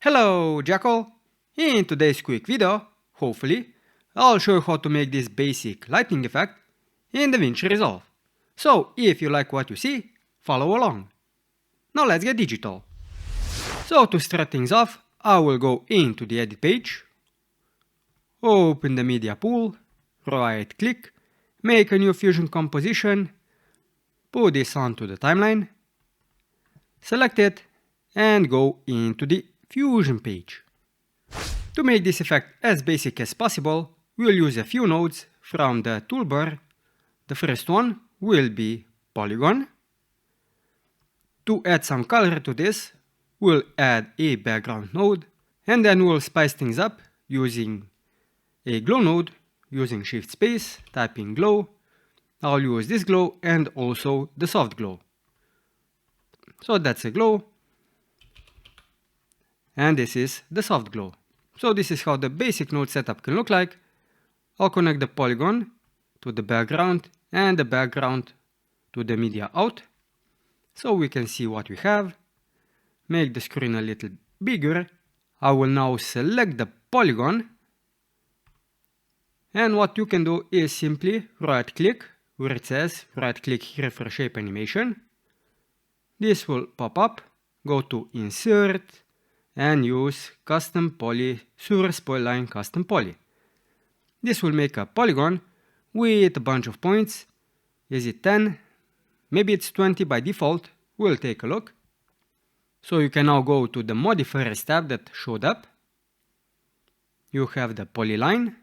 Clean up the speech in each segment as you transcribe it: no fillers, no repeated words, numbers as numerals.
Hello, Jackal! In today's quick video, hopefully, I'll show you how to make this basic lightning effect in DaVinci Resolve. So, if you like what you see, follow along. Now let's get digital. So to start things off, I will go into the edit page, open the media pool, right click, make a new fusion composition, put this onto the timeline, select it, and go into the fusion page. To make this effect as basic as possible, we'll use a few nodes from the toolbar. The first one will be polygon. To add some color to this, we'll add a background node, and then we'll spice things up using a glow node, using shift space, typing glow. I'll use this glow and also the soft glow. So that's a glow, and this is the soft glow. So this is how the basic node setup can look like. I'll connect the polygon to the background and the background to the media out, so we can see what we have. Make the screen a little bigger. I will now select the polygon, and what you can do is simply right click where it says right click here for shape animation. This will pop up, go to insert and use custom poly source polyline custom poly. This will make a polygon with a bunch of points. Is it 10? Maybe it's 20 by default. We'll take a look. So you can now go to the modifiers tab that showed up. You have the polyline.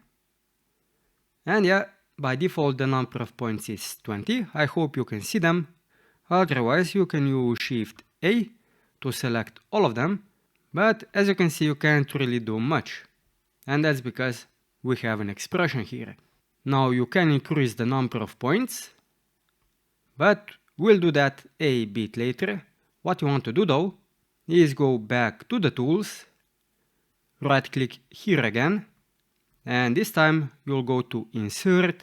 And yeah, by default the number of points is 20. I hope you can see them. Otherwise you can use Shift A to select all of them. But as you can see, you can't really do much. And that's because we have an expression here. Now you can increase the number of points, but we'll do that a bit later. What you want to do though is go back to the tools, right click here again, and this time you'll go to insert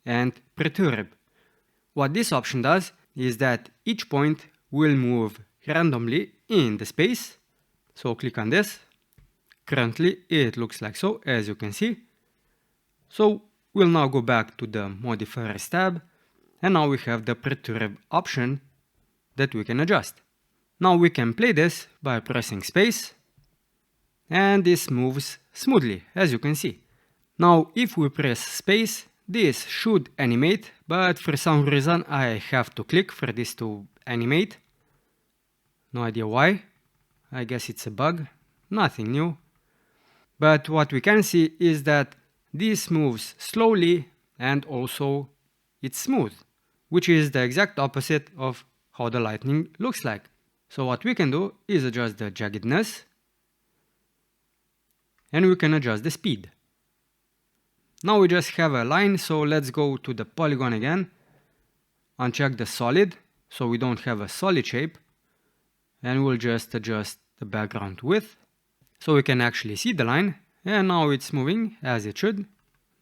and perturb. What this option does is that each point will move randomly in the space. So click on this. Currently it looks like so, as you can see. So we'll now go back to the modifiers tab, and now we have the perturb option that we can adjust. Now we can play this by pressing space, and this moves smoothly, as you can see. Now if we press space, this should animate, but for some reason I have to click for this to animate. No idea why. I guess it's a bug, nothing new. But what we can see is that this moves slowly and also it's smooth, which is the exact opposite of how the lightning looks like. So what we can do is adjust the jaggedness, and we can adjust the speed. Now we just have a line, so let's go to the polygon again, uncheck the solid, so we don't have a solid shape. And we'll just adjust the background width so we can actually see the line, and now it's moving as it should.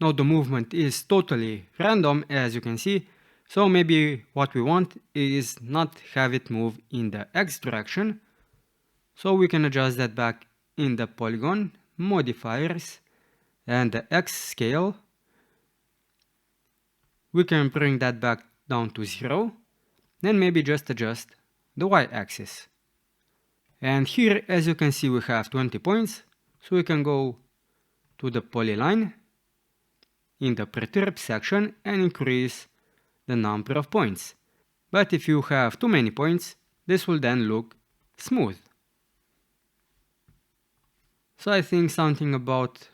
Now the movement is totally random, as you can see, so maybe what we want is not have it move in the X direction. So we can adjust that back in the polygon modifiers and the X scale. We can bring that back down to 0, then maybe just adjust the Y axis. And here, as you can see, we have 20 points, so we can go to the polyline in the perturb section and increase the number of points. But if you have too many points, this will then look smooth. So I think something about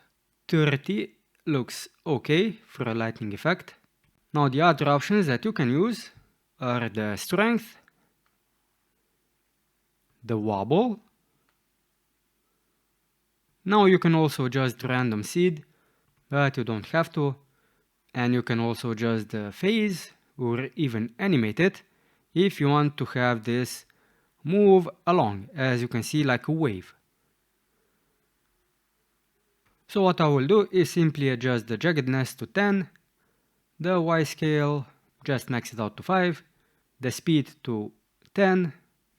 30 looks okay for a lightning effect. Now the other options that you can use are the strength, the wobble. Now you can also adjust random seed, but you don't have to. And you can also adjust the phase or even animate it if you want to have this move along, as you can see, like a wave. So what I will do is simply adjust the jaggedness to 10, the Y scale just max it out to 5, the speed to 10,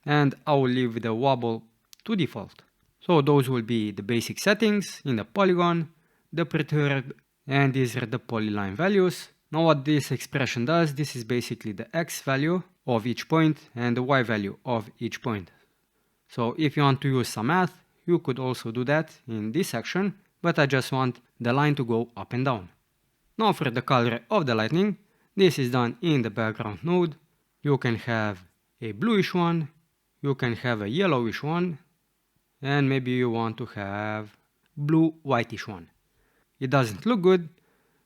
and I will leave the wobble to default. So those will be the basic settings in the polygon, the perturb, and these are the polyline values. Now what this expression does, this is basically the x value of each point and the y value of each point. So if you want to use some math, you could also do that in this section, but I just want the line to go up and down. Now for the color of the lightning, this is done in the background node. You can have a bluish one, you can have a yellowish one, and maybe you want to have blue whitish one. It doesn't look good,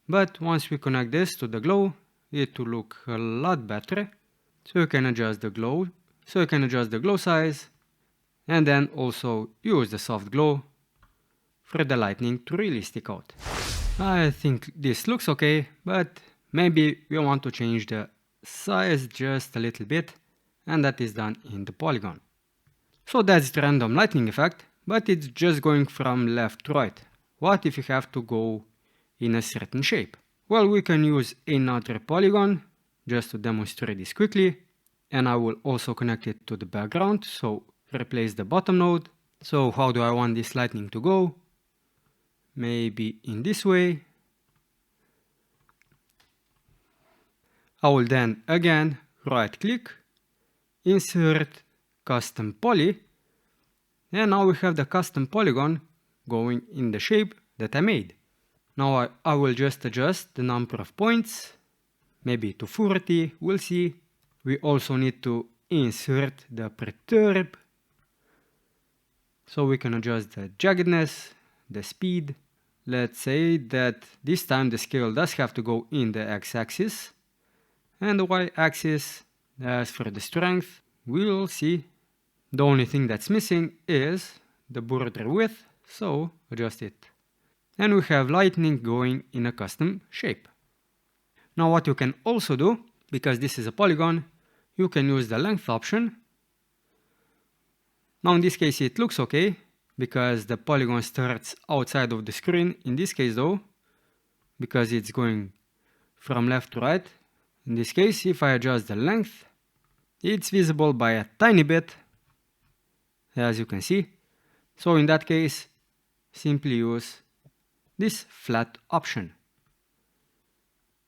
but once we connect this to the glow, it will look a lot better. So you can adjust the glow, size, and then also use the soft glow for the lightning to really stick out. I think this looks okay, but maybe we want to change the size just a little bit, and that is done in the polygon. So that's the random lightning effect, but it's just going from left to right. What if you have to go in a certain shape? Well, we can use another polygon just to demonstrate this quickly, and I will also connect it to the background, so replace the bottom node. So how do I want this lightning to go? Maybe in this way. I will then again right click, insert custom poly, and now we have the custom polygon going in the shape that I made. Now I will just adjust the number of points, maybe to 40, we'll see. We also need to insert the perturb, so we can adjust the jaggedness, the speed. Let's say that this time the scale does have to go in the x-axis, and the y-axis, as for the strength, we'll see. The only thing that's missing is the border width, so adjust it. And we have lightning going in a custom shape. Now what you can also do, because this is a polygon, you can use the length option. Now in this case it looks okay, because the polygon starts outside of the screen. In this case though, because it's going from left to right, in this case if I adjust the length, it's visible by a tiny bit, as you can see. So in that case, simply use this flat option.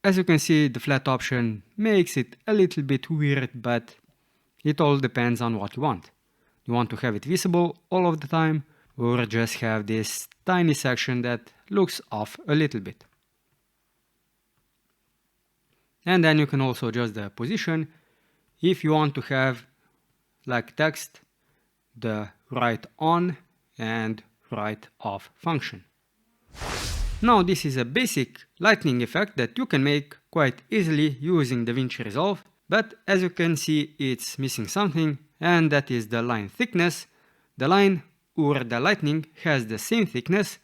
As you can see, the flat option makes it a little bit weird, but it all depends on what you want. You want to have it visible all of the time, or just have this tiny section that looks off a little bit. And then you can also adjust the position if you want to have, like text, the right on and right off function. Now this is a basic lightning effect that you can make quite easily using DaVinci Resolve, but as you can see it's missing something, and that is the line thickness. The line or the lightning has the same thickness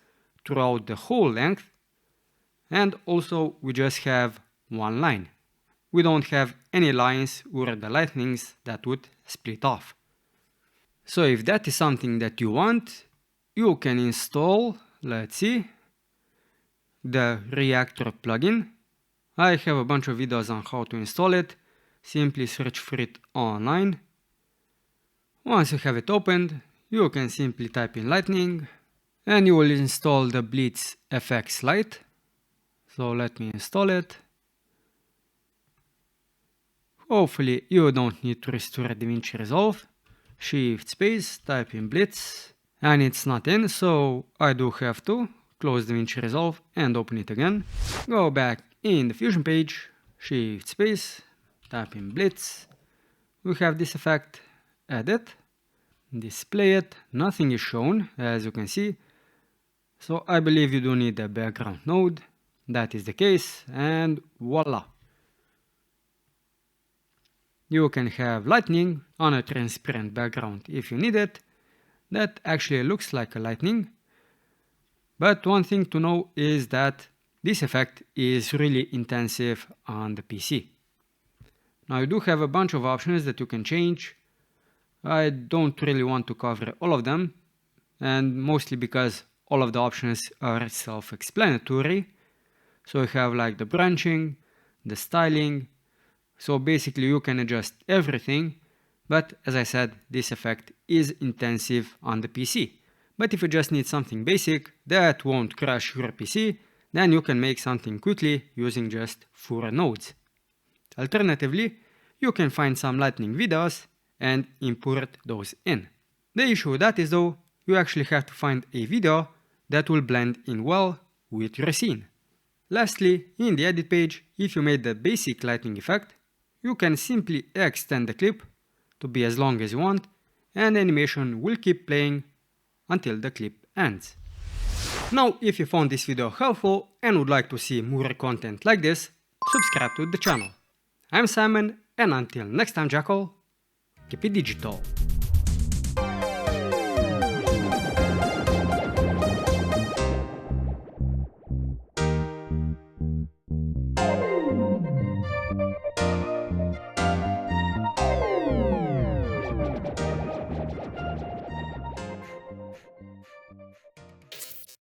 throughout the whole length, and also we just have one line. We don't have any lines or the lightnings that would split off. So if that is something that you want, you can install, let's see, the Reactor plugin. I have a bunch of videos on how to install it. Simply search for it online. Once you have it opened, you can simply type in lightning and you will install the Blitz FX Lite. So let me install it. Hopefully you don't need to restore DaVinci Resolve. Shift space, type in Blitz, and it's not in, so I do have to close DaVinci Resolve and open it again. Go back in the Fusion page, Shift space, type in Blitz. We have this effect, edit, display it, nothing is shown as you can see. So I believe you do need a background node. That is the case, and voila. You can have lightning on a transparent background if you need it. That actually looks like a lightning. But one thing to know is that this effect is really intensive on the PC. Now you do have a bunch of options that you can change. I don't really want to cover all of them, and mostly because all of the options are self-explanatory. So you have like the branching, the styling. So basically you can adjust everything, but as I said, this effect is intensive on the PC. But if you just need something basic that won't crash your PC, then you can make something quickly using just 4 nodes. Alternatively, you can find some lightning videos and import those in. The issue with that is though, you actually have to find a video that will blend in well with your scene. Lastly, in the edit page, if you made the basic lightning effect, you can simply extend the clip to be as long as you want, and the animation will keep playing until the clip ends. Now, if you found this video helpful and would like to see more content like this, subscribe to the channel. I'm Simon, and until next time, Jackal, keep it digital.